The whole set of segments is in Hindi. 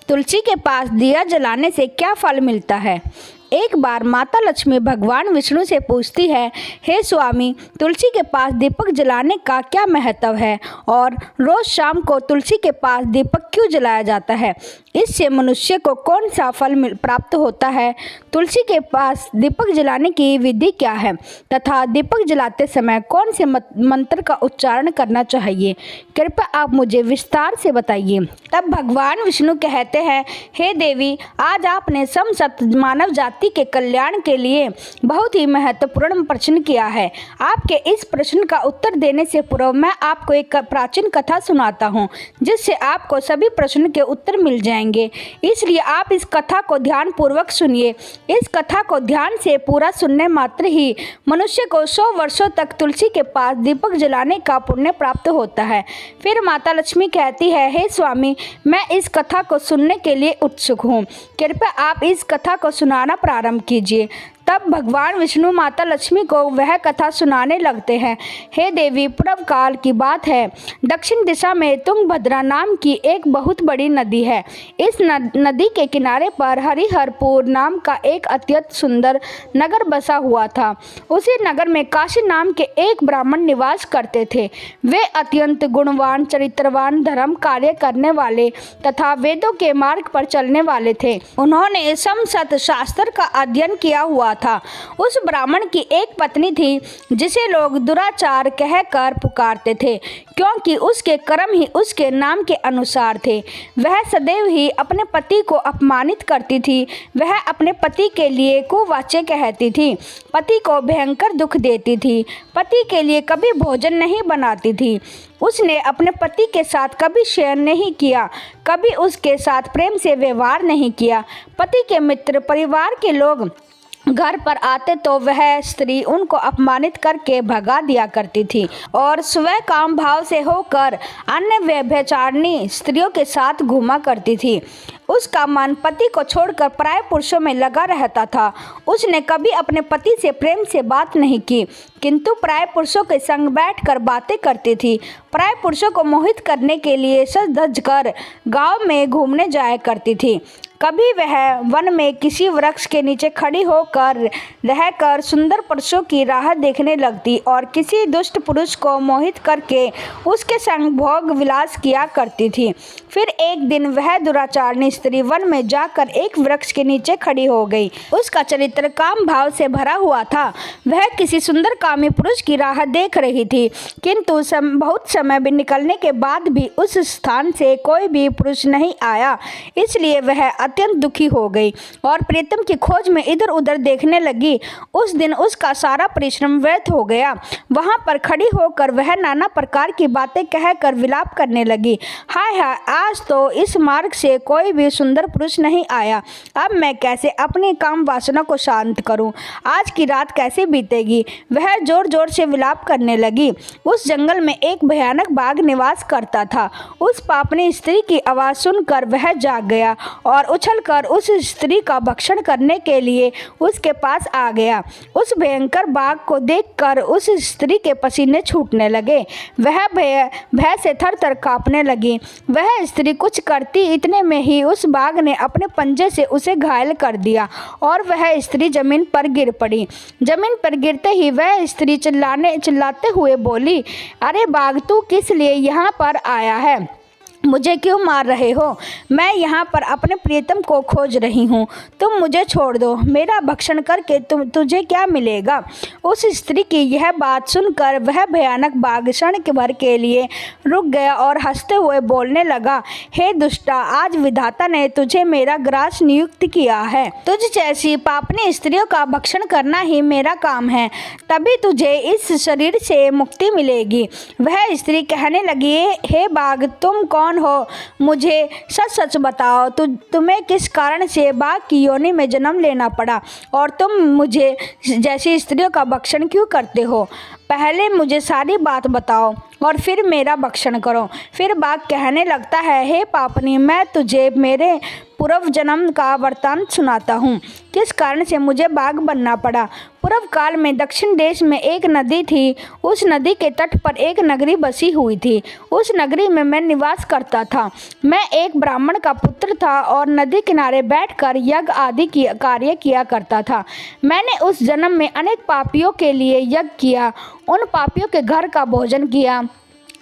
तुलसी के पास दिया जलाने से क्या फल मिलता है। एक बार माता लक्ष्मी भगवान विष्णु से पूछती है, हे स्वामी, तुलसी के पास दीपक जलाने का क्या महत्व है और रोज शाम को तुलसी के पास दीपक क्यों जलाया जाता है। इससे मनुष्य को कौन सा फल प्राप्त होता है। तुलसी के पास दीपक जलाने की विधि क्या है तथा दीपक जलाते समय कौन से मंत्र का उच्चारण करना चाहिए, कृपया आप मुझे विस्तार से बताइए। तब भगवान विष्णु कहते हैं, हे देवी, आज आपने समस्त मानव जाति के कल्याण के लिए बहुत ही महत्वपूर्ण प्रश्न किया है। आपके इस प्रश्न का उत्तर देने से पूर्व मैं आपको एक प्राचीन कथा सुनाता हूँ, जिससे आपको सभी प्रश्न के उत्तर मिल जाएंगे। इसलिए आप इस कथा को ध्यान पूर्वक सुनिए। इस कथा को ध्यान से पूरा सुनने मात्र ही मनुष्य को 100 वर्षों तक तुलसी के पास दीपक जलाने का पुण्य प्राप्त होता है। फिर माता लक्ष्मी कहती है, हे स्वामी, मैं इस कथा को सुनने के लिए उत्सुक हूँ, कृपया आप इस कथा को सुनाना प्रारंभ कीजिए। तब भगवान विष्णु माता लक्ष्मी को वह कथा सुनाने लगते हैं। हे देवी, पूर्व काल की बात है। दक्षिण दिशा में तुंगभद्रा नाम की एक बहुत बड़ी नदी है। इस नदी के किनारे पर हरिहरपुर नाम का एक अत्यंत सुंदर नगर बसा हुआ था। उसी नगर में काशी नाम के एक ब्राह्मण निवास करते थे। वे अत्यंत गुणवान, चरित्रवान, धर्म कार्य करने वाले तथा वेदों के मार्ग पर चलने वाले थे। उन्होंने समस्त शास्त्र का अध्ययन किया हुआ था। उस ब्राह्मण की एक पत्नी थी जिसे लोग दुराचार कहकर पुकारते थे, क्योंकि उसके कर्म ही उसके नाम के अनुसार थे। वह सदैव ही अपने पति को अपमानित करती थी। वह अपने पति के लिए कुवाच्य कहती थी, पति को भयंकर दुख देती थी, पति के लिए कभी भोजन नहीं बनाती थी। उसने अपने पति के साथ कभी शयन नहीं किया, कभी उसके साथ प्रेम से व्यवहार नहीं किया। पति के मित्र, परिवार के लोग घर पर आते तो वह स्त्री उनको अपमानित करके भगा दिया करती थी और स्वयं काम भाव से होकर अन्य व्यभिचारिणी स्त्रियों के साथ घूमा करती थी। उसका मन पति को छोड़कर पराये पुरुषों में लगा रहता था। उसने कभी अपने पति से प्रेम से बात नहीं की, किंतु पराये पुरुषों के संग बैठकर बातें करती थी। पराये पुरुषों को मोहित करने के लिए सज धज कर गाँव में घूमने जाया करती थी। कभी वह वन में किसी वृक्ष के नीचे खड़ी होकर रहकर सुंदर पुरुषों की राह देखने लगती और किसी दुष्ट पुरुष को मोहित करके उसके संग भोग विलास किया करती थी। फिर एक दिन वह दुराचारणी स्त्री वन में जाकर एक वृक्ष के नीचे खड़ी हो गई। उसका चरित्र काम भाव से भरा हुआ था। वह किसी सुंदर कामी पुरुष की राह देख रही थी, किंतु बहुत समय निकलने के बाद भी उस स्थान से कोई भी पुरुष नहीं आया। इसलिए वह अत्यंत दुखी हो गई और प्रीतम की खोज में इधर उधर देखने लगी। उस दिन उसका सारा परिश्रम व्यर्थ हो गया। वहां पर खड़ी होकर वह नाना प्रकार की बातें कहकर विलाप करने लगी। हाय हाय, आज तो इस मार्ग से कोई भी सुंदर पुरुष नहीं आया। अब मैं कैसे अपनी काम वासना को शांत करूं? आज की रात कैसे बीतेगी? वह जोर जोर से विलाप करने लगी। उस जंगल में एक भयानक बाघ निवास करता था। उस पापनी स्त्री की आवाज सुनकर वह जाग गया और उछलकर उस स्त्री का भक्षण करने के लिए उसके पास आ गया। उस भयंकर बाघ को देखकर उस स्त्री के पसीने छूटने लगे। वह भय से थर-थर कांपने लगी। वह स्त्री कुछ करती इतने में ही उस बाघ ने अपने पंजे से उसे घायल कर दिया और वह स्त्री जमीन पर गिर पड़ी। जमीन पर गिरते ही वह स्त्री चिल्लाते हुए बोली, अरे बाघ, तू किस लिए यहाँ पर आया है? मुझे क्यों मार रहे हो? मैं यहाँ पर अपने प्रियतम को खोज रही हूँ। तुम मुझे छोड़ दो। मेरा भक्षण करके तुझे क्या मिलेगा? उस स्त्री की यह बात सुनकर वह भयानक बाघ क्षण भर के लिए रुक गया और हंसते हुए बोलने लगा, हे दुष्टा, आज विधाता ने तुझे मेरा ग्रास नियुक्त किया है। तुझ जैसी पापनी स्त्रियों का भक्षण करना ही मेरा काम है, तभी तुझे इस शरीर से मुक्ति मिलेगी। वह स्त्री कहने लगी, हे बाघ, तुम कौन हो? मुझे सच सच बताओ, तुम्हें किस कारण से बाघ की योनि में जन्म लेना पड़ा और तुम मुझे जैसी स्त्रियों का भक्षण क्यों करते हो? पहले मुझे सारी बात बताओ और फिर मेरा भक्षण करो। फिर बाघ कहने लगता है, हे पापनी, मैं तुझे मेरे पूर्व जन्म का वृत्तांत सुनाता हूँ, किस कारण से मुझे बाघ बनना पड़ा। पूर्व पूर्व काल में दक्षिण देश में एक नदी थी। उस नदी के तट पर एक नगरी बसी हुई थी। उस नगरी में मैं निवास करता था। मैं एक ब्राह्मण का पुत्र था और नदी किनारे बैठकर यज्ञ आदि की कार्य किया करता था। मैंने उस जन्म में अनेक पापियों के लिए यज्ञ किया, उन पापियों के घर का भोजन किया।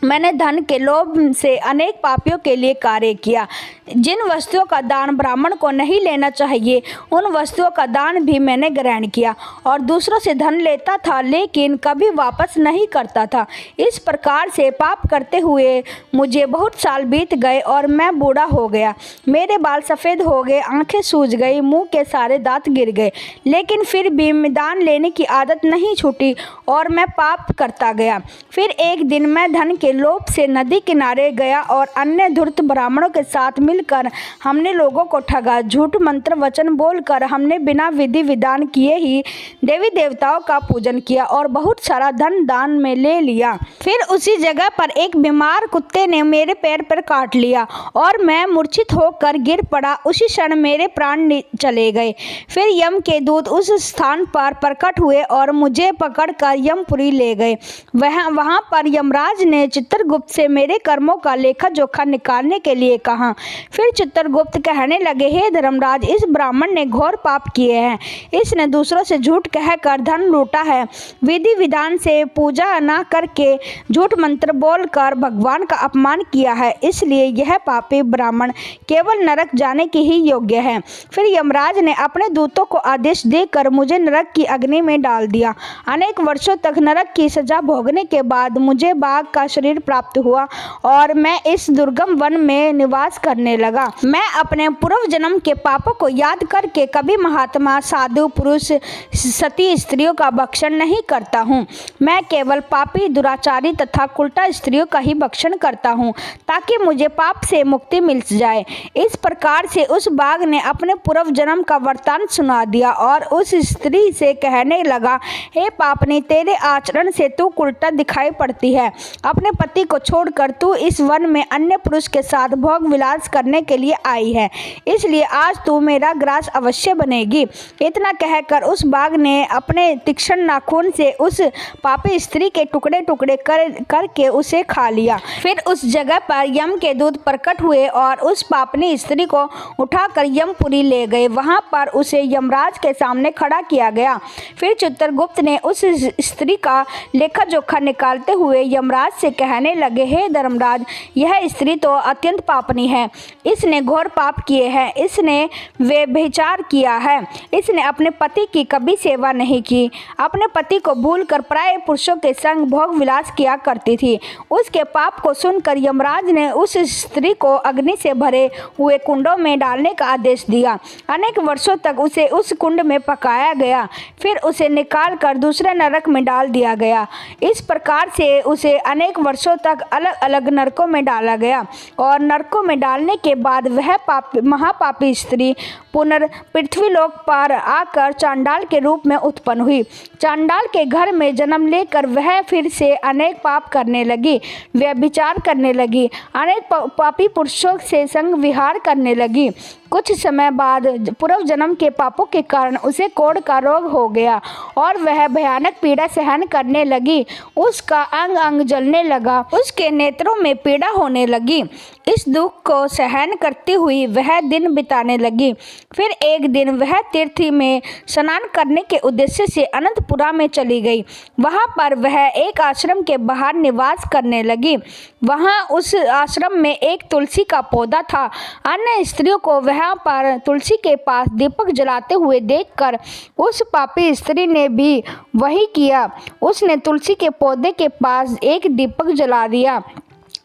मैंने धन के लोभ से अनेक पापियों के लिए कार्य किया। जिन वस्तुओं का दान ब्राह्मण को नहीं लेना चाहिए, उन वस्तुओं का दान भी मैंने ग्रहण किया और दूसरों से धन लेता था, लेकिन कभी वापस नहीं करता था। इस प्रकार से पाप करते हुए मुझे बहुत साल बीत गए और मैं बूढ़ा हो गया। मेरे बाल सफ़ेद हो गए, आंखें सूज गई, मुंह के सारे दांत गिर गए, लेकिन फिर भी दान लेने की आदत नहीं छूटी और मैं पाप करता गया। फिर एक दिन मैं धन के लोभ से नदी किनारे गया और अन्य धूर्त ब्राह्मणों के साथ मिलकर हमने लोगों को ठगा। झूठ मंत्र वचन बोलकर हमने बिना विधि विधान किए ही देवी देवताओं का पूजन किया और बहुत सारा धन दान में ले लिया। फिर उसी जगह पर एक बीमार कुत्ते ने मेरे पैर पर काट लिया और मैं मूर्छित होकर गिर पड़ा। उसी क्षण मेरे प्राण चले गए। फिर यम के दूत उस स्थान पर प्रकट हुए और मुझे पकड़कर यमपुरी ले गए। वहां पर यमराज ने चित्रगुप्त से मेरे कर्मों का लेखा जोखा निकालने के लिए कहा। फिर चित्रगुप्त कहने लगे, हे धर्मराज, इस ब्राह्मण ने घोर पाप किए हैं। इसने दूसरों से झूठ कहकर धन लूटा है, विधि विधान से पूजा न करके झूठ मंत्र बोलकर भगवान का अपमान किया है, इसलिए यह पापी ब्राह्मण केवल नरक जाने के ही योग्य है। फिर यमराज ने अपने दूतों को आदेश देकर मुझे नरक की अग्नि में डाल दिया। अनेक वर्षों तक नरक की सजा भोगने के बाद मुझे बाघ का शरीर प्राप्त हुआ और मैं इस दुर्गम वन में निवास करने लगा। मैं अपने पूर्व जन्म के पापों को याद करके कभी महात्मा, साधु पुरुष, सती स्त्रियों का भक्षण नहीं करता हूँ। मैं केवल पापी, दुराचारी तथा कुलटा स्त्रियों का ही भक्षण करता हूँ ताकि मुझे पाप से मुक्ति मिल जाए। इस प्रकार से उस बाघ ने अपने पूर्व जन्म का वृत्तांत सुना दिया और उस स्त्री से कहने लगा, हे पापनी, तेरे आचरण से तू कुलटा दिखाई पड़ती है। अपने पति को छोड़कर तू इस वन में अन्य पुरुष के साथ भोग विलास करने के लिए आई है, इसलिए आज तू मेरा ग्रास अवश्य बनेगी। इतना कहकर उस बाघ ने अपने तीक्ष्ण नाखून से उस पापी स्त्री के टुकड़े टुकड़े करके उसे खा लिया। फिर उस जगह पर यम के दूत प्रकट हुए और उस पापनी स्त्री को उठाकर यमपुरी ले गए। वहां पर उसे यमराज के सामने खड़ा किया गया। फिर चित्रगुप्त ने उस स्त्री का लेखा जोखा निकालते हुए यमराज से कहने लगे, हे धर्मराज, यह स्त्री तो अत्यंत पापनी है। इसने घोर पाप किए हैं। इसने व्यभिचार किया है। इसने अपने पति की कभी सेवा नहीं की। अपने पति को भूलकर पराये पुरुषों के संग भोग विलास किया करती थी। उसके पाप को सुनकर यमराज ने उस स्त्री को अग्नि से भरे हुए कुंडों में डालने का आदेश दिया। अनेक वर्षों तक उसे उस कुंड में पकाया गया। फिर उसे निकाल कर दूसरे नरक में डाल दिया गया। इस प्रकार से उसे अनेक वर्षों तक अलग अलग नरकों में डाला गया और नरकों में डालने के बाद वह महापापी स्त्री पृथ्वीलोक पर आकर चांडाल के रूप में उत्पन्न हुई। चांडाल के घर में जन्म लेकर वह फिर से अनेक पाप करने लगी, व्यभिचार करने लगी, अनेक पापी पुरुषों से संग विहार करने लगी। कुछ समय बाद पूर्व जन्म के पापों के कारण उसे कोढ़ का रोग हो गया और वह भयानक पीड़ा सहन करने लगी। उसका अंग अंग जलने लगा, उसके नेत्रों में पीड़ा होने लगी। इस दुख को सहन करती हुई वह दिन बिताने लगी। फिर एक दिन वह तीर्थी में स्नान करने के उद्देश्य से अनंतपुरा में चली गई। वहां पर वह एक आश्रम के बाहर निवास करने लगी। वहां उस आश्रम में एक तुलसी का पौधा था। अन्य स्त्रियों को वहां पर तुलसी के पास दीपक जलाते हुए देखकर उस पापी स्त्री ने भी वही किया। उसने तुलसी के पौधे के पास एक दीपक जला दिया।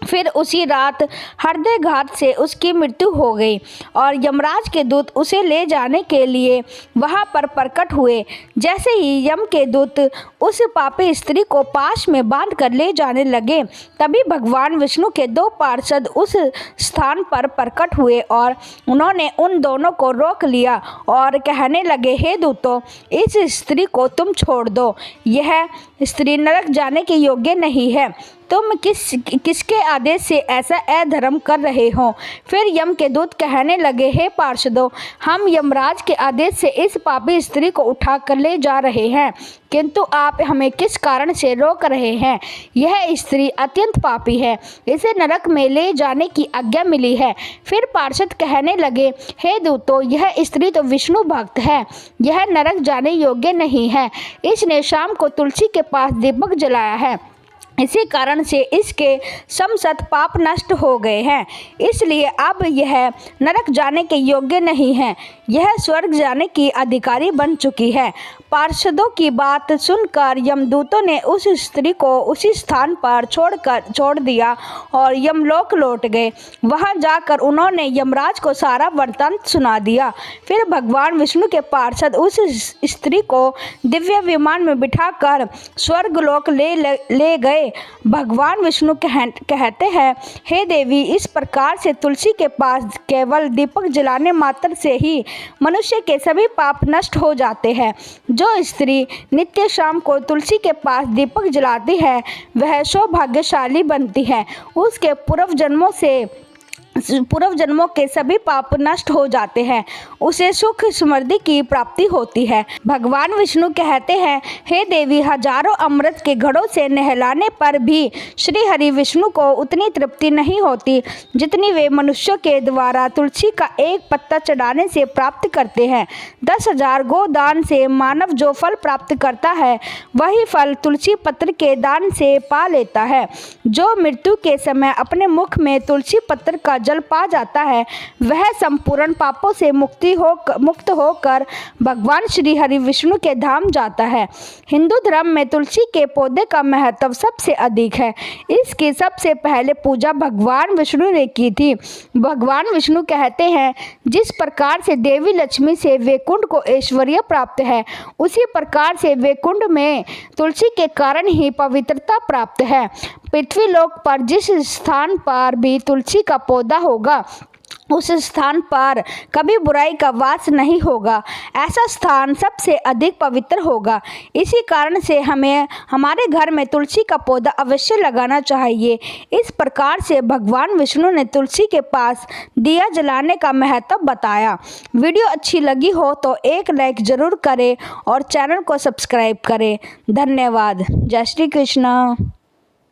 फिर उसी रात हृदयघात से उसकी मृत्यु हो गई और यमराज के दूत उसे ले जाने के लिए वहां पर प्रकट हुए। जैसे ही यम के दूत उस पापी स्त्री को पाश में बांध कर ले जाने लगे, तभी भगवान विष्णु के दो पार्षद उस स्थान पर प्रकट हुए और उन्होंने उन दोनों को रोक लिया और कहने लगे, हे दूतों, इस स्त्री को तुम छोड़ दो। यह स्त्री नरक जाने के योग्य नहीं है। तुम किसके आदेश से ऐसा अधर्म कर रहे हो। फिर यम के दूत कहने लगे, हे पार्षदों, हम यमराज के आदेश से इस पापी स्त्री को उठा कर ले जा रहे हैं, किंतु आप हमें किस कारण से रोक रहे हैं। यह स्त्री अत्यंत पापी है, इसे नरक में ले जाने की आज्ञा मिली है। फिर पार्षद कहने लगे, हे दूतों, यह स्त्री तो विष्णु भक्त है, यह नरक जाने योग्य नहीं है। इसने शाम को तुलसी के पास दीपक जलाया है, इसी कारण से इसके समस्त पाप नष्ट हो गए हैं, इसलिए अब यह नरक जाने के योग्य नहीं है, यह स्वर्ग जाने की अधिकारी बन चुकी है। पार्षदों की बात सुनकर यमदूतों ने उस स्त्री को उसी स्थान पर छोड़ दिया और यमलोक लौट गए। वहां जाकर उन्होंने यमराज को सारा वृत्तांत सुना दिया। फिर भगवान विष्णु के पार्षद उस स्त्री को दिव्य विमान में बिठाकर स्वर्गलोक ले गए। भगवान विष्णु कहते हैं, हे देवी, इस प्रकार से तुलसी के पास केवल दीपक जलाने मात्र से ही मनुष्य के सभी पाप नष्ट हो जाते हैं। जो स्त्री नित्य शाम को तुलसी के पास दीपक जलाती है वह सौभाग्यशाली बनती है, उसके पूर्व जन्मों के सभी पाप नष्ट हो जाते हैं, उसे सुख समृद्धि की प्राप्ति होती है। भगवान विष्णु कहते हैं, हे देवी, हजारों अमृत के घड़ों से नहलाने पर भी श्री हरि विष्णु को उतनी तृप्ति नहीं होती जितनी वे मनुष्यों के द्वारा तुलसी का एक पत्ता चढ़ाने से प्राप्त करते हैं। 10,000 गोदान से मानव जो फल प्राप्त करता है वही फल तुलसी पत्र के दान से पा लेता है। जो मृत्यु के समय अपने मुख में तुलसी पत्र का जल पा जाता है वह संपूर्ण पापों से मुक्त होकर भगवान श्री हरि विष्णु के धाम जाता है। हिंदू धर्म में तुलसी के पौधे का महत्व सबसे अधिक है। इसकी सबसे पहले पूजा भगवान विष्णु ने की थी। भगवान विष्णु कहते हैं, जिस प्रकार से देवी लक्ष्मी से वैकुंठ को ऐश्वर्य प्राप्त है, उसी प्रकार से वैकुंठ में तुलसी के कारण ही पवित्रता प्राप्त है। पृथ्वीलोक पर जिस स्थान पर भी तुलसी का पौधा होगा उस स्थान पर कभी बुराई का वास नहीं होगा, ऐसा स्थान सबसे अधिक पवित्र होगा। इसी कारण से हमें हमारे घर में तुलसी का पौधा अवश्य लगाना चाहिए। इस प्रकार से भगवान विष्णु ने तुलसी के पास दिया जलाने का महत्व बताया। वीडियो अच्छी लगी हो तो एक लाइक ज़रूर करें और चैनल को सब्सक्राइब करें। धन्यवाद। जय श्री कृष्ण।